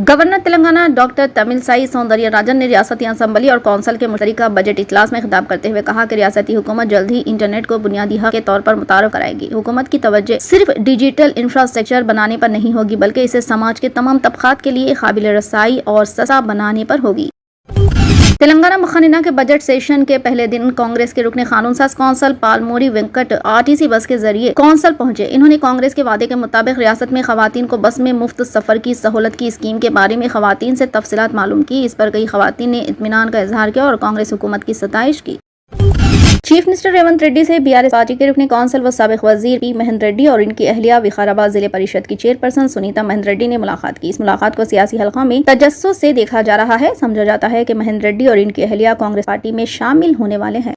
Governor Telangana doctor تملسائی سوندریہ Rajan نے ریاستی assembly اور کونسل کے مشترکہ بجٹ اجلاس میں خطاب کرتے ہوئے کہا کہ ریاستی حکومت جلد ہی انٹرنیٹ کو بنیادی حق کے طور پر متعارف کرائے گی۔ حکومت کی توجہ صرف ڈیجیٹل انفراسٹرکچر بنانے پر نہیں ہوگی بلکہ اسے سماج کے تمام طبقات کے لیے قابل رسائی اور سستا بنانے پر ہوگی۔ تلنگانہ مخننہ کے بجٹ سیشن کے پہلے دن کانگریس کے رکن قانون ساز کونسل پالموری وینکٹ RTC بس کے ذریعے کونسل پہنچے۔ انہوں نے کانگریس کے وعدے کے مطابق ریاست میں خواتین کو بس میں مفت سفر کی سہولت کی اسکیم کے بارے میں خواتین سے تفصیلات معلوم کی۔ اس پر کئی خواتین نے اطمینان کا اظہار کیا اور کانگریس حکومت کی ستائش کی۔ چیف منسٹر ریونت ریڈی سے BRS پارٹی کے رکن کونسل و سابق وزیر P مہندر ریڈی اور ان کی اہلیہ وقارآباد ضلع پریشد کی چیئرپرسن سنیتا مہندر ریڈی نے ملاقات کی۔ اس ملاقات کو سیاسی حلقوں میں تجسس سے دیکھا جا رہا ہے۔ سمجھا جاتا ہے کہ مہندر ریڈی اور ان کی اہلیہ کانگریس پارٹی میں شامل ہونے والے ہیں۔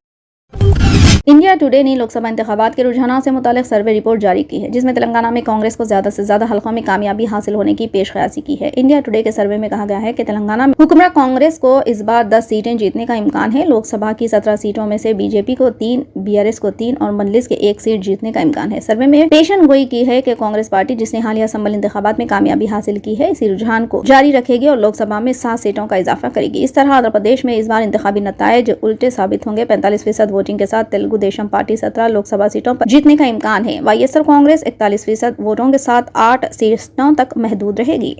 انڈیا ٹوڈے نے لوک سبھا انتخابات کے رجحانات سے متعلق سروے رپورٹ جاری کی ہے، جس میں تلنگانہ میں کانگریس کو زیادہ سے زیادہ حلقوں میں کامیابی حاصل ہونے کی پیش قیاسی کی ہے۔ انڈیا ٹوڈے کے سروے میں کہا گیا ہے کہ تلنگانہ میں حکمراں کانگریس کو اس بار 10 سیٹیں جیتنے کا امکان ہے۔ لوک سبھا کی 17 سیٹوں میں سے BJP کو 3، BRS کو 3 اور مجلس کے 1 سیٹ جیتنے کا امکان ہے۔ سروے میں پیشن گوئی کی ہے کہ کانگریس پارٹی، جس نے حالیہ اسمبلی انتخابات میں کامیابی حاصل کی ہے، اسی رجحان کو جاری رکھے گی اور لوک سبھا میں 7 سیٹوں کا اضافہ کرے گی۔ اس طرح آندھرا پردیش میں اس بار انتخابی نتائج الٹے ثابت ہوں گے۔ 45% ووٹنگ کے ساتھ تلگو دیشم پارٹی 17 لوک سبھا سیٹوں پر جیتنے کا امکان ہے۔ YSR کانگریس 41% ووٹوں کے ساتھ 8 سیٹوں تک محدود رہے گی۔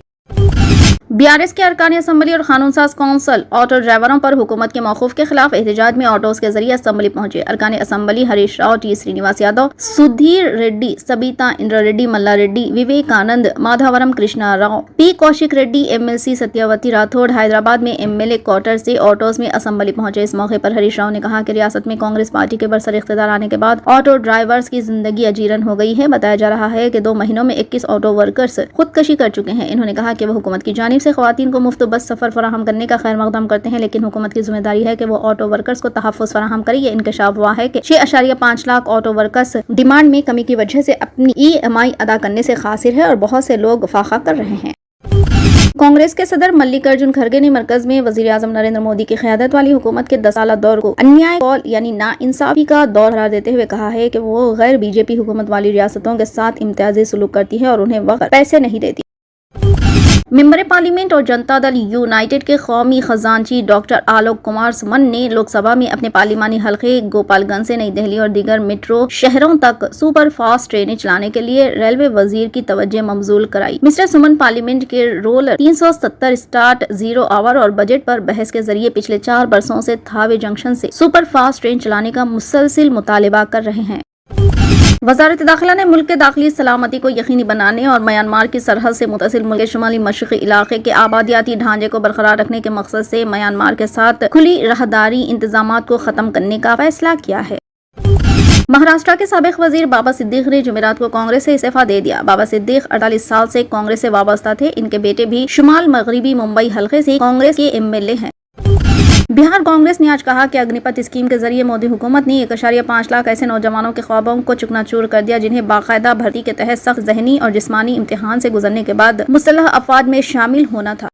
BRS کے ارکان اسمبلی اور قانون ساز کونسل آٹو ڈرائیوروں پر حکومت کے موقف کے خلاف احتجاج میں آٹوز کے ذریعے اسمبلی پہنچے۔ ارکان assembly Harish Rao, T Srinivas Yadav, Sudheer ready, Sabitha Indira ready, ملا ریڈی، وویک آنند، مادھاورم کرشنا راؤ، P کوشک ریڈی، MLC ستیاوتی راٹھوڑ حیدرآباد میں MLA کوارٹر سے آٹوز میں اسمبلی پہنچے۔ اس موقع پر ہریش راؤ نے کہا کہ ریاست میں کانگریس پارٹی کے برسر اقتدار آنے کے بعد آٹو ڈرائیورز کی زندگی اجیرن ہو گئی ہے۔ بتایا جا رہا ہے کہ 2 مہینوں میں 21 آٹو ورکرز خودکشی کر چکے ہیں۔ انہوں نے کہا کہ وہ حکومت کی جانب سے خواتین کو مفت بس سفر فراہم کرنے کا خیر مقدم کرتے ہیں، لیکن حکومت کی ذمہ داری ہے کہ وہ آٹو ورکرز کو تحفظ فراہم کرے۔ یہ انکشاف ہوا ہے کہ 6.5 لاکھ آٹو ورکرز ڈیمانڈ میں کمی کی وجہ سے اپنی EMI ادا کرنے سے قاصر ہے اور بہت سے لوگ فاقہ کر رہے ہیں۔ کانگریس کے صدر ملک ارجن کھڑگے نے مرکز میں وزیر اعظم نریندر مودی کی قیادت والی حکومت کے 10 سالہ دور کو انیائے کال یعنی ناانصافی کا دور قرار دیتے ہوئے کہا ہے کہ وہ غیر BJP حکومت والی ریاستوں کے ساتھ امتیازی سلوک کرتی ہے اور انہیں وقت پیسے نہیں دیتی۔ ممبر پارلیمنٹ اور جنتا دل یونائیٹڈ کے قومی خزانچی ڈاکٹر آلوک کمار سمن نے لوک سبھا میں اپنے پارلیمانی حلقے گوپال گنج سے نئی دہلی اور دیگر میٹرو شہروں تک سپر فاسٹ ٹرینیں چلانے کے لیے ریلوے وزیر کی توجہ مبذول کرائی۔ مسٹر سمن پارلیمنٹ کے رول 370 اسٹارٹ 0 آور اور بجٹ پر بحث کے ذریعے پچھلے 4 برسوں سے تھاوے جنکشن سے سپر فاسٹ ٹرین چلانے کا مسلسل مطالبہ کر رہے ہیں۔ وزارت داخلہ نے ملک کے داخلی سلامتی کو یقینی بنانے اور میانمار کی سرحد سے متصل ملک کے شمالی مشرقی علاقے کے آبادیاتی ڈھانچے کو برقرار رکھنے کے مقصد سے میانمار کے ساتھ کھلی راہداری انتظامات کو ختم کرنے کا فیصلہ کیا ہے۔ مہاراشٹر کے سابق وزیر بابا صدیق نے جمعرات کو کانگریس سے استعفیٰ دے دیا۔ بابا صدیق 48 سال سے کانگریس سے وابستہ تھے۔ ان کے بیٹے بھی شمال مغربی ممبئی حلقے سے کانگریس کے MLA ہیں۔ بہار کانگریس نے آج کہا کہ اگنی پتھ اسکیم کے ذریعے مودی حکومت نے 1.5 لاکھ ایسے نوجوانوں کے خوابوں کو چکنا چور کر دیا جنہیں باقاعدہ بھرتی کے تحت سخت ذہنی اور جسمانی امتحان سے گزرنے کے بعد مسلح افواج میں شامل ہونا تھا۔